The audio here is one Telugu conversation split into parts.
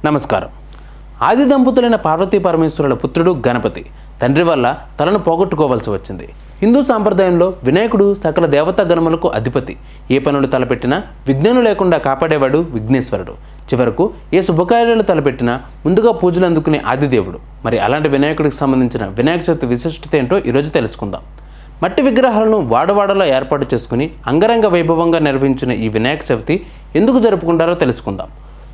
నమస్కారం. ఆది దంపతులైన పార్వతీ పరమేశ్వరుల పుత్రుడు గణపతి తండ్రి వల్ల తలను పోగొట్టుకోవాల్సి వచ్చింది. హిందూ సాంప్రదాయంలో వినాయకుడు సకల దేవతా గణములకు అధిపతి. ఏ పనులు తలపెట్టినా విఘ్నాలు లేకుండా కాపాడేవాడు విఘ్నేశ్వరుడు. చివరకు ఏ శుభకార్యాలు తలపెట్టినా ముందుగా పూజలు అందుకునే ఆదిదేవుడు. మరి అలాంటి వినాయకుడికి సంబంధించిన వినాయక చవితి విశిష్టత ఏంటో ఈరోజు తెలుసుకుందాం. మట్టి విగ్రహాలను వాడవాడలో ఏర్పాటు చేసుకుని అంగరంగ వైభవంగా నిర్వహించిన ఈ వినాయక చవితి ఎందుకు జరుపుకుంటారో తెలుసుకుందాం.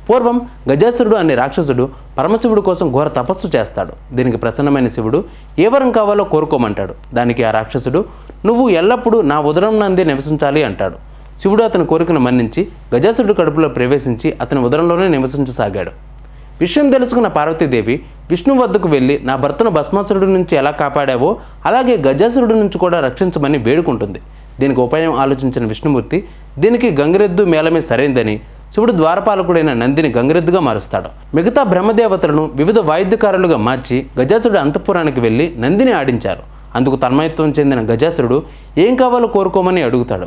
పూర్వం గజాసురుడు అనే రాక్షసుడు పరమశివుడు కోసం ఘోర తపస్సు చేస్తాడు. దీనికి ప్రసన్నమైన శివుడు ఏ వరం కావాలో కోరుకోమంటాడు. దానికి ఆ రాక్షసుడు, నువ్వు ఎల్లప్పుడూ నా ఉదరం నందే నివసించాలి అంటాడు. శివుడు అతని కోరికను మన్నించి గజాసురుడు కడుపులో ప్రవేశించి అతని ఉదరంలోనే నివసించసాగాడు. విషయం తెలుసుకున్న పార్వతీదేవి విష్ణు వద్దకు వెళ్ళి, నా భర్తను భస్మాసురుడి నుంచి ఎలా కాపాడావో అలాగే గజాసురుడి నుంచి కూడా రక్షించమని వేడుకుంటుంది. దీనికి ఉపాయం ఆలోచించిన విష్ణుమూర్తి దీనికి గంగిరెద్దు మేళమే సరైందని శివుడు ద్వారపాలకుడైన నందిని గంగిరెద్దుగా మారుస్తాడు. మిగతా బ్రహ్మదేవతలను వివిధ వాయిద్యకారులుగా మార్చి గజాసురుడు అంతఃపురానికి వెళ్ళి నందిని ఆడించారు. అందుకు తన్మయత్వం చెందిన గజాసురుడు ఏం కావాలో కోరుకోమని అడుగుతాడు.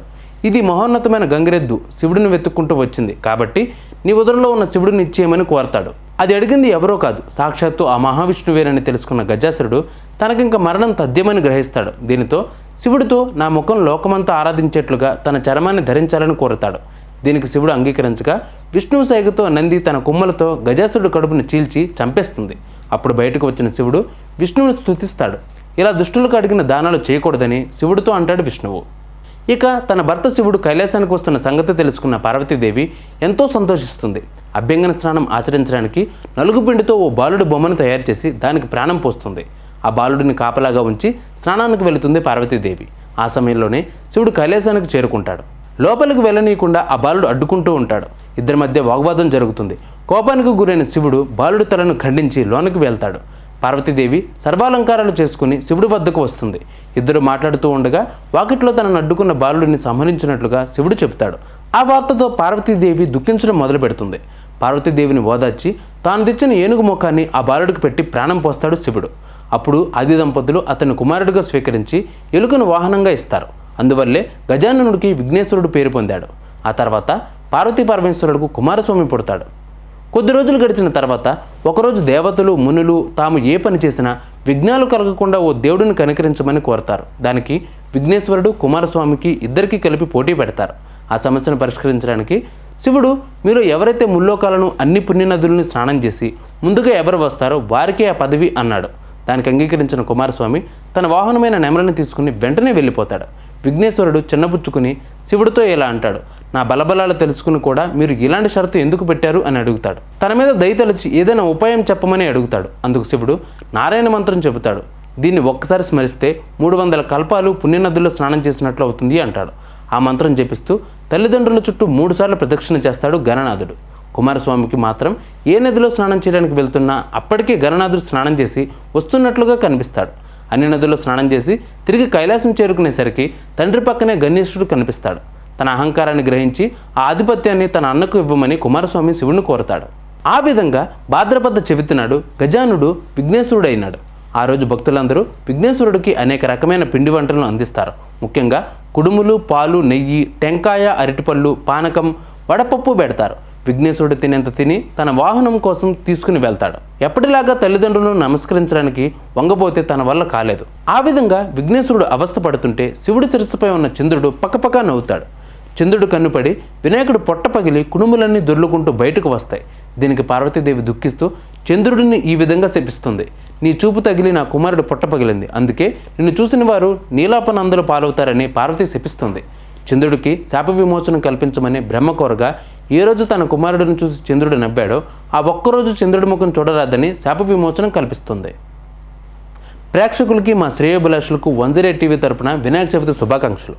ఇది మహోన్నతమైన గంగిరెద్దు శివుడిని వెతుక్కుంటూ వచ్చింది కాబట్టి నీ ఉదరంలో ఉన్న శివుడిని ఇచ్చేయమని కోరతాడు. అది అడిగింది ఎవరో కాదు, సాక్షాత్తు ఆ మహావిష్ణువేనని తెలుసుకున్న గజాసురుడు తనకింక మరణం తథ్యమని గ్రహిస్తాడు. దీనితో శివుడితో నా ముఖం లోకమంతా ఆరాధించేట్లుగా తన చర్మాన్ని ధరించాలని కోరతాడు. దీనికి శివుడు అంగీకరించగా విష్ణువు సైగతో నంది తన కొమ్మలతో గజాసురుడు కడుపును చీల్చి చంపేస్తుంది. అప్పుడు బయటకు వచ్చిన శివుడు విష్ణువుని స్తుతిస్తాడు. ఇలా దుష్టులకు అడిగిన దానాలు చేయకూడదని శివుడితో అంటాడు విష్ణువు. ఇక తన భర్త శివుడు కైలాసానికి వస్తున్న సంగతి తెలుసుకున్న పార్వతీదేవి ఎంతో సంతోషిస్తుంది. అభ్యంగన స్నానం ఆచరించడానికి నలుగుపిండితో ఓ బాలుడి బొమ్మను తయారు చేసి దానికి ప్రాణం పోస్తుంది. ఆ బాలుడిని కాపలాగా ఉంచి స్నానానికి వెళుతుంది పార్వతీదేవి. ఆ సమయంలోనే శివుడు కైలాసానికి చేరుకుంటాడు. లోపలికి వెళ్ళనీయకుండా ఆ బాలుడు అడ్డుకుంటూ ఉంటాడు. ఇద్దరి మధ్య వాగ్వాదం జరుగుతుంది. కోపానికి గురైన శివుడు బాలుడి తలను ఖండించి లోనికి వెళ్తాడు. పార్వతీదేవి సర్వాలంకారాలు చేసుకుని శివుడి వద్దకు వస్తుంది. ఇద్దరు మాట్లాడుతూ ఉండగా వాకిట్లో తనను అడ్డుకున్న బాలుడిని సంహరించినట్లుగా శివుడు చెబుతాడు. ఆ వార్తతో పార్వతీదేవి దుఃఖించడం మొదలు పెడుతుంది. పార్వతీదేవిని ఓదార్చి తాను తెచ్చిన ఏనుగు ముఖాన్ని ఆ బాలుడికి పెట్టి ప్రాణం పోస్తాడు శివుడు. అప్పుడు ఆది దంపతులు అతన్ని కుమారుడిగా స్వీకరించి ఎలుకను వాహనంగా ఇస్తారు. అందువల్లే గజాననుడికి విఘ్నేశ్వరుడు పేరు పొందాడు. ఆ తర్వాత పార్వతీ పరమేశ్వరుడుకు కుమారస్వామి పుడతాడు. కొద్ది రోజులు గడిచిన తర్వాత ఒకరోజు దేవతలు మునులు తాము ఏ పని చేసినా విఘ్నాలు కలగకుండా ఓ దేవుడిని కనికరించమని కోరతారు. దానికి విఘ్నేశ్వరుడు కుమారస్వామికి ఇద్దరికీ కలిపి పోటీ పెడతారు. ఆ సమస్యను పరిష్కరించడానికి శివుడు, మీరు ఎవరైతే ముల్లోకాలను అన్ని పుణ్యనదుల్ని స్నానం చేసి ముందుగా ఎవరు వస్తారో వారికే ఆ పదవి అన్నాడు. దానికి అంగీకరించిన కుమారస్వామి తన వాహనమైన నెమలిని తీసుకుని వెంటనే వెళ్ళిపోతాడు. విఘ్నేశ్వరుడు చిన్నబుచ్చుకుని శివుడితో ఇలా అంటాడు, నా బలబలాలు తెలుసుకుని కూడా మీరు ఇలాంటి షరతు ఎందుకు పెట్టారు అని అడుగుతాడు. తన మీద దయతలిచి ఏదైనా ఉపాయం చెప్పమని అడుగుతాడు. అందుకు శివుడు నారాయణ మంత్రం చెబుతాడు. దీన్ని ఒక్కసారి స్మరిస్తే 300 కల్పాలు పుణ్యనదుల్లో స్నానం చేసినట్లు అవుతుంది అంటాడు. ఆ మంత్రం జపిస్తూ తల్లిదండ్రుల చుట్టూ 3 సార్లు ప్రదక్షిణ చేస్తాడు గణనాథుడు. కుమారస్వామికి మాత్రం ఏ నదిలో స్నానం చేయడానికి వెళ్తున్నా అప్పటికే గణనాథుడు స్నానం చేసి వస్తున్నట్లుగా కనిపిస్తాడు. అన్ని నదుల్లో స్నానం చేసి తిరిగి కైలాసం చేరుకునేసరికి తండ్రి పక్కనే గణేశుడు కనిపిస్తాడు. తన అహంకారాన్ని గ్రహించి ఆ ఆధిపత్యాన్ని తన అన్నకు ఇవ్వమని కుమారస్వామి శివుని కోరతాడు. ఆ విధంగా భాద్రపద చవితి నాడు గజానుడు విఘ్నేశ్వరుడైనాడు. ఆ రోజు భక్తులందరూ విఘ్నేశ్వరుడికి అనేక రకమైన పిండి వంటలను అందిస్తారు. ముఖ్యంగా కుడుములు, పాలు, నెయ్యి, టెంకాయ, అరటిపళ్ళు, పానకం, వడపప్పు పెడతారు. విఘ్నేశ్వరుడు తినేంత తిని తన వాహనం కోసం తీసుకుని వెళ్తాడు. ఎప్పటిలాగా తల్లిదండ్రులను నమస్కరించడానికి వంగబోతే తన వల్ల కాలేదు. ఆ విధంగా విఘ్నేశ్వరుడు అవస్థ పడుతుంటే శివుడి శిరస్సుపై ఉన్న చంద్రుడు పక్కపక్క నవ్వుతాడు. చంద్రుడు కన్నుపడి వినాయకుడు పొట్ట పగిలి కుడుములన్నీ దొర్లుకుంటూ బయటకు వస్తాయి. దీనికి పార్వతీదేవి దుఃఖిస్తూ చంద్రుడిని ఈ విధంగా శపిస్తుంది, నీ చూపు తగిలి నా కుమారుడు పొట్ట పగిలింది, అందుకే నిన్ను చూసిన వారు నీలాపనందులు పాలవుతారని పార్వతి శపిస్తుంది. చంద్రుడికి శాప విమోచనం కల్పించమని బ్రహ్మ కోరగా ఏ రోజు తన కుమారుడిని చూసి చంద్రుడు నవ్వాడో ఆ ఒక్కరోజు చంద్రుడి ముఖం చూడరాదని శాప విమోచనం కల్పిస్తుంది. ప్రేక్షకులకి మా శ్రేయోభిలాషులకు 108 టీవీ తరపున వినాయక చవితి శుభాకాంక్షలు.